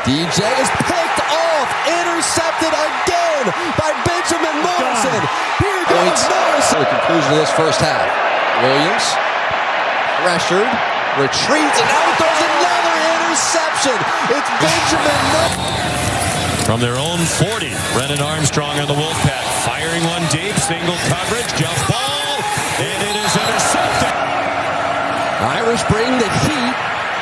DJ is picked off, intercepted again by Benjamin Morrison. Here goes Morrison. The conclusion of this first half. Williams pressured, retreats, and now he throws another interception. It's Benjamin Morrison. From their own 40, Brennan Armstrong on the Wolfpack, firing one deep, single coverage, jump ball, and it is intercepted. Irish bring the heat,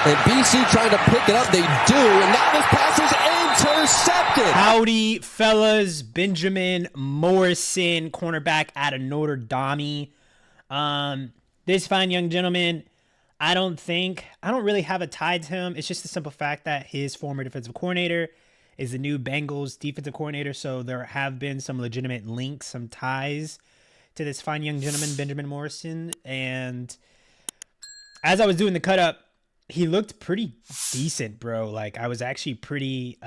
and BC trying to pick it up. They do, and now this pass is intercepted. Howdy, fellas. Benjamin Morrison, cornerback out of Notre Dame. This fine young gentleman, I don't really have a tie to him. It's just the simple fact that his former defensive coordinator is the new Bengals defensive coordinator, so there have been some legitimate links, some ties to this fine young gentleman, Benjamin Morrison. And as I was doing the cut up, he looked pretty decent, bro. Like, I was actually pretty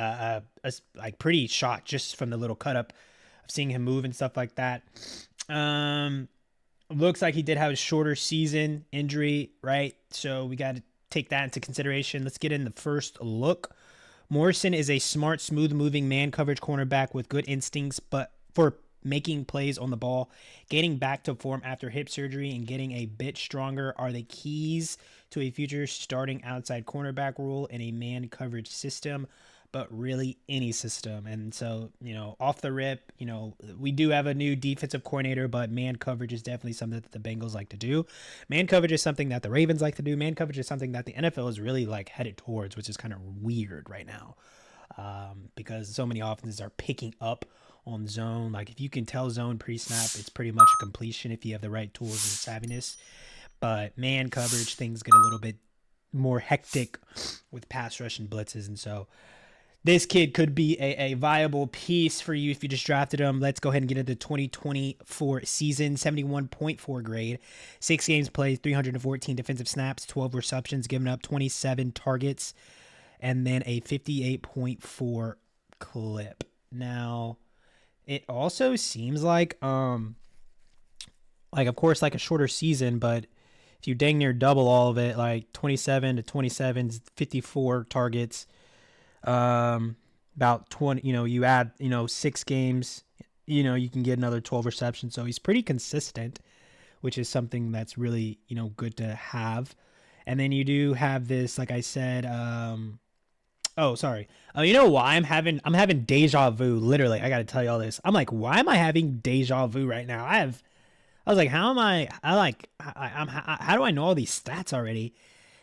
pretty shocked just from the little cut up of seeing him move and stuff like that. Looks like he did have a shorter season injury, right? So we got to take that into consideration. Let's get in the first look. Morrison is a smart, smooth-moving man coverage cornerback with good instincts, but for making plays on the ball, getting back to form after hip surgery, and getting a bit stronger are the keys to a future starting outside cornerback role in a man coverage system, but really any system. And so, off the rip, we do have a new defensive coordinator, but man coverage is definitely something that the Bengals like to do. Man coverage is something that the Ravens like to do. Man coverage is something that the NFL is really headed towards, which is kind of weird right now, because so many offenses are picking up on zone. Like, if you can tell zone pre-snap, it's pretty much a completion if you have the right tools and savviness. But man coverage, things get a little bit more hectic with pass rush and blitzes, and so this kid could be a viable piece for you if you just drafted him. Let's go ahead and get into the 2024 season. 71.4 grade, 6 games played, 314 defensive snaps, 12 receptions, given up 27 targets, and then a 58.4 clip. Now, it also seems like of course, a shorter season, but if you dang near double all of it, 27 to 27, 54 targets, about 20, you add, 6 games, you can get another 12 receptions. So he's pretty consistent, which is something that's really, good to have. And then you do have this, like I said, you know why I'm having deja vu. Literally, I got to tell you all this. I'm like, why am I having deja vu right now? I was like, how do I know all these stats already?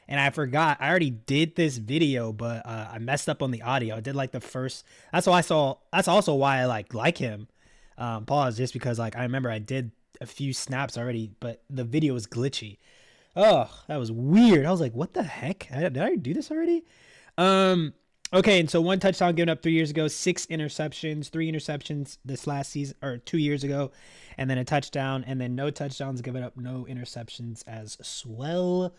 And I forgot. I already did this video, but I messed up on the audio. I did the first. That's also why I like him. Pause, just because I remember I did a few snaps already, but the video was glitchy. Oh, that was weird. I was like, what the heck? Did I do this already? Okay, and so 1 touchdown given up 3 years ago, 6 interceptions, 3 interceptions this last season or 2 years ago, and then a touchdown, and then no touchdowns given up, no interceptions as well.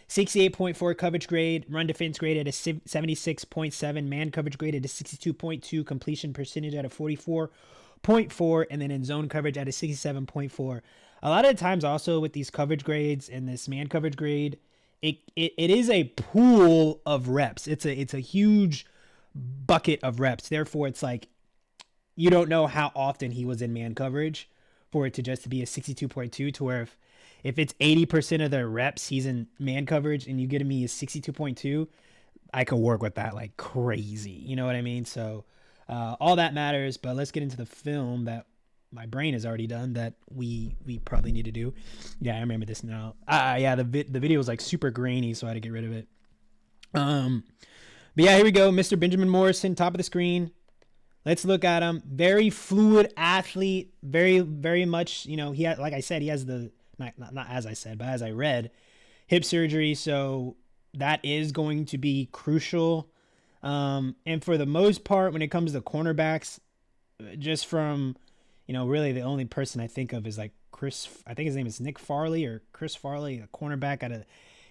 68.4 coverage grade, run defense grade at a 76.7, man coverage grade at a 62.2, completion percentage at a 44.4, and then in zone coverage at a 67.4. A lot of the times also with these coverage grades and this man coverage grade, it is a pool of reps. It's a huge bucket of reps. Therefore, it's you don't know how often he was in man coverage for it to just be a 62.2, to where if it's 80% of the reps he's in man coverage and you get me a 62.2, I could work with that like crazy. You know what I mean? So all that matters, but let's get into the film that my brain has already done that we probably need to do. Yeah, I remember this now. Yeah, the video was super grainy, so I had to get rid of it. But yeah, here we go. Mr. Benjamin Morrison, top of the screen. Let's look at him. Very fluid athlete. Very, very much, he had, like I said, he has the, not as I said, but as I read, hip surgery. So that is going to be crucial. And for the most part, when it comes to cornerbacks, just from, really the only person I think of is Chris, I think his name is Nick Farley or Chris Farley, a cornerback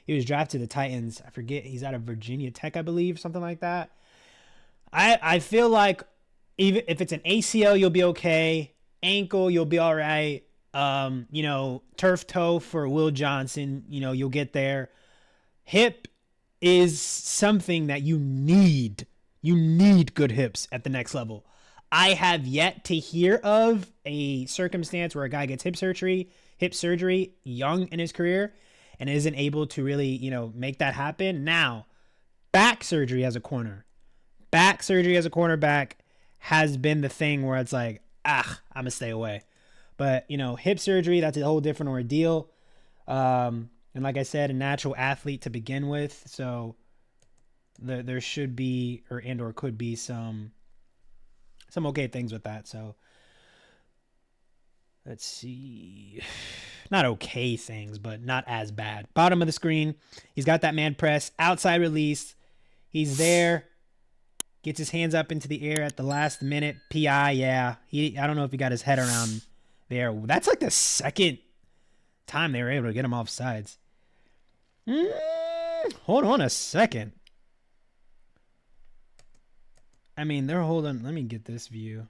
he was drafted to the Titans. I forget, he's out of Virginia Tech, I believe, something like that. I feel like even if it's an ACL, you'll be okay. Ankle, you'll be all right. Turf toe for Will Johnson, you'll get there. Hip is something that you need You need good hips at the next level. I have yet to hear of a circumstance where a guy gets hip surgery young in his career and isn't able to really, make that happen. Now, back surgery as a cornerback has been the thing where it's like, I'm going to stay away. But, hip surgery, that's a whole different ordeal. And like I said, a natural athlete to begin with. So there should be or could be some okay things with that. So let's see. Not okay things, but not as bad. Bottom of the screen. He's got that man press. Outside release. He's there. Gets his hands up into the air at the last minute. PI, yeah. I don't know if he got his head around there. That's like the second time they were able to get him off sides. Hold on a second. I mean, they're holding. Let me get this view.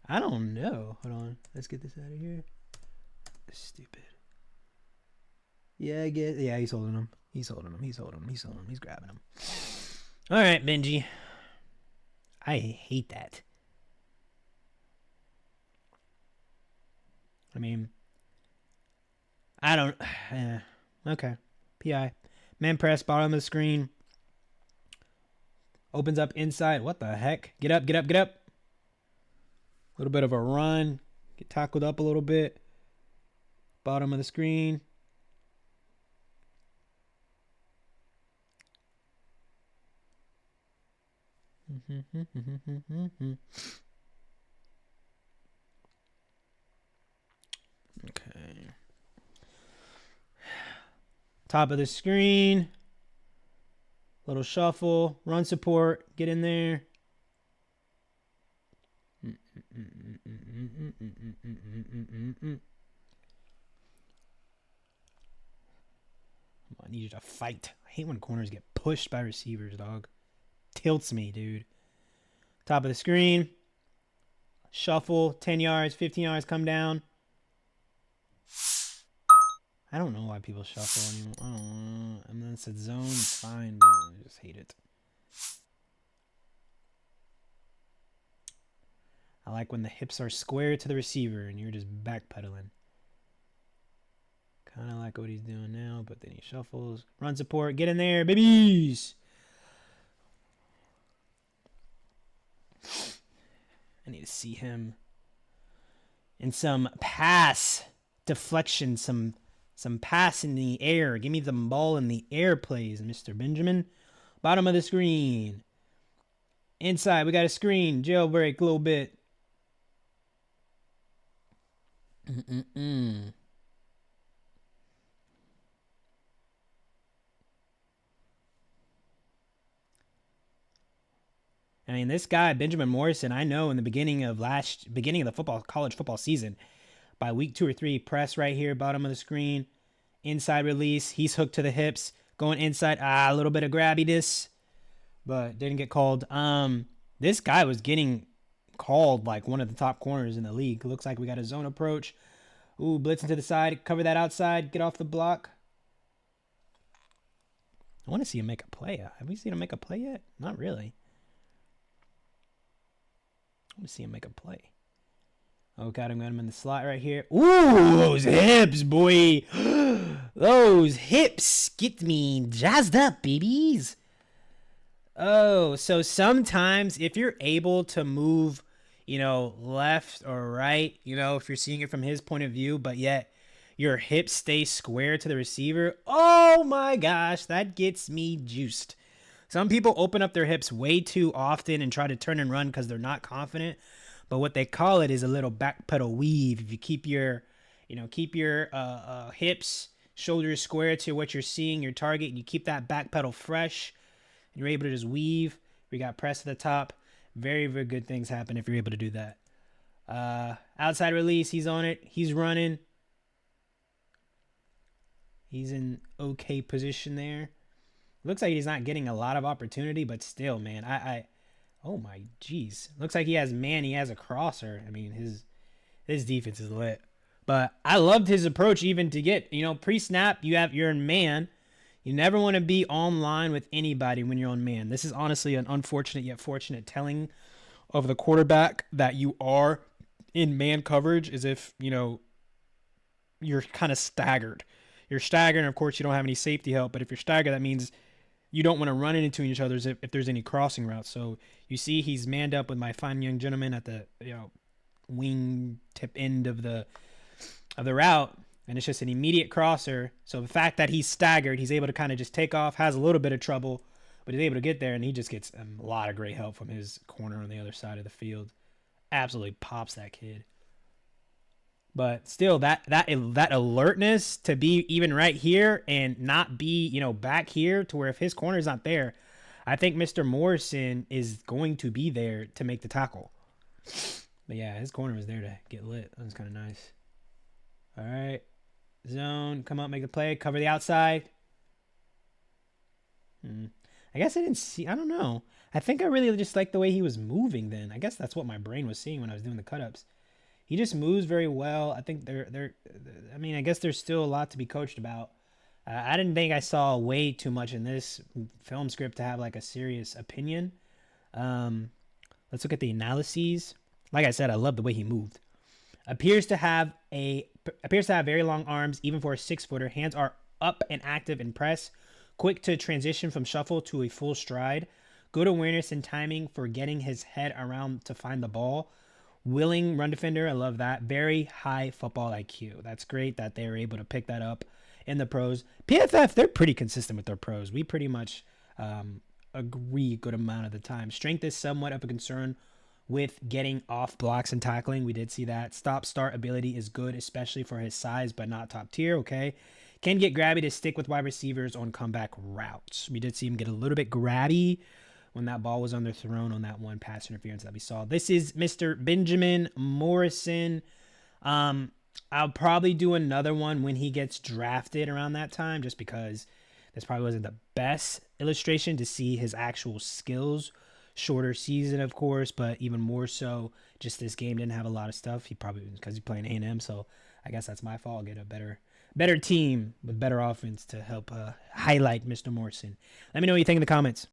I don't know. Hold on. Let's get this out of here. Stupid. Yeah, he's holding him. He's grabbing him. All right, Benji. I hate that. I mean, I don't. Okay. PI. Man press, bottom of the screen. Opens up inside. What the heck? Get up. A little bit of a run. Get tackled up a little bit. Bottom of the screen. Okay. Top of the screen. Little shuffle. Run support. Get in there. I need you to fight. I hate when corners get pushed by receivers, dog. Tilts me, dude. Top of the screen. Shuffle. 10 yards, 15 yards, come down. I don't know why people shuffle anymore. I don't know. And then it's a zone, it's fine, but I just hate it. I like when the hips are square to the receiver and you're just backpedaling. Kind of like what he's doing now, but then he shuffles. Run support, get in there, babies! I need to see him in some pass deflection, some pass in the air. Give me the ball in the air plays, Mr. Benjamin. Bottom of the screen. Inside, we got a screen. Jailbreak a little bit. I mean, this guy, Benjamin Morrison, I know in the beginning of the college football season, by week 2 or 3, press right here, bottom of the screen, inside release. He's hooked to the hips, going inside. A little bit of grabbiness, but didn't get called. This guy was getting called like one of the top corners in the league. Looks like we got a zone approach. Ooh, blitzing to the side, cover that outside, get off the block. I want to see him make a play. Have we seen him make a play yet? Not really. I want to see him make a play. Oh, got him in the slot right here. Ooh, those hips, boy. Those hips get me jazzed up, babies. Oh, so sometimes if you're able to move, left or right, if you're seeing it from his point of view, but yet your hips stay square to the receiver, oh my gosh, that gets me juiced. Some people open up their hips way too often and try to turn and run because they're not confident. But what they call it is a little back pedal weave. If you keep your hips, shoulders square to what you're seeing, your target, and you keep that back pedal fresh, and you're able to just weave. We got press at the top. Very, very good things happen if you're able to do that. Outside release, he's on it. He's running. He's in okay position there. Looks like he's not getting a lot of opportunity, but still, man, oh my geez. Looks like he has a crosser. I mean, his defense is lit. But I loved his approach even to get, pre-snap, you're in man. You never want to be online with anybody when you're on man. This is honestly an unfortunate yet fortunate telling of the quarterback that you are in man coverage, is if, you know, you're kind of staggered. You're staggered, and of course you don't have any safety help, but if you're staggered, that means you don't want to run into each other if there's any crossing routes. So you see he's manned up with my fine young gentleman at the, you know, wing tip end of the route, and it's just an immediate crosser. So the fact that he's staggered, he's able to kind of just take off, has a little bit of trouble, but he's able to get there, and he just gets a lot of great help from his corner on the other side of the field. Absolutely pops that kid. But still, that alertness to be even right here and not be, you know, back here to where if his corner is not there, I think Mr. Morrison is going to be there to make the tackle. But yeah, his corner was there to get lit. That was kind of nice. All right. Zone, come up, make the play, cover the outside. I guess I didn't see, I don't know. I think I really just liked the way he was moving then. I guess that's what my brain was seeing when I was doing the cut-ups. He just moves very well. I think I mean, I guess there's still a lot to be coached about. I didn't think I saw way too much in this film script to have like a serious opinion. Let's look at the analyses. Like I said, I love the way he moved. Appears to have very long arms, even for a 6-footer. Hands are up and active in press. Quick to transition from shuffle to a full stride. Good awareness and timing for getting his head around to find the ball. Willing run defender. I love that. Very high football IQ. That's great that they were able to pick that up in the pros. PFF, they're pretty consistent with their pros. We pretty much agree a good amount of the time. Strength is somewhat of a concern with getting off blocks and tackling. We did see that. Stop-start ability is good, especially for his size, but not top tier. Okay. Can get grabby to stick with wide receivers on comeback routes. We did see him get a little bit grabby when that ball was underthrown on that one pass interference that we saw. This is Mr. Benjamin Morrison. I'll probably do another one when he gets drafted around that time, just because this probably wasn't the best illustration to see his actual skills. Shorter season, of course, but even more so, just this game didn't have a lot of stuff. He probably, because he's playing A&M, so I guess that's my fault. I'll get a better team with better offense to help highlight Mr. Morrison. Let me know what you think in the comments.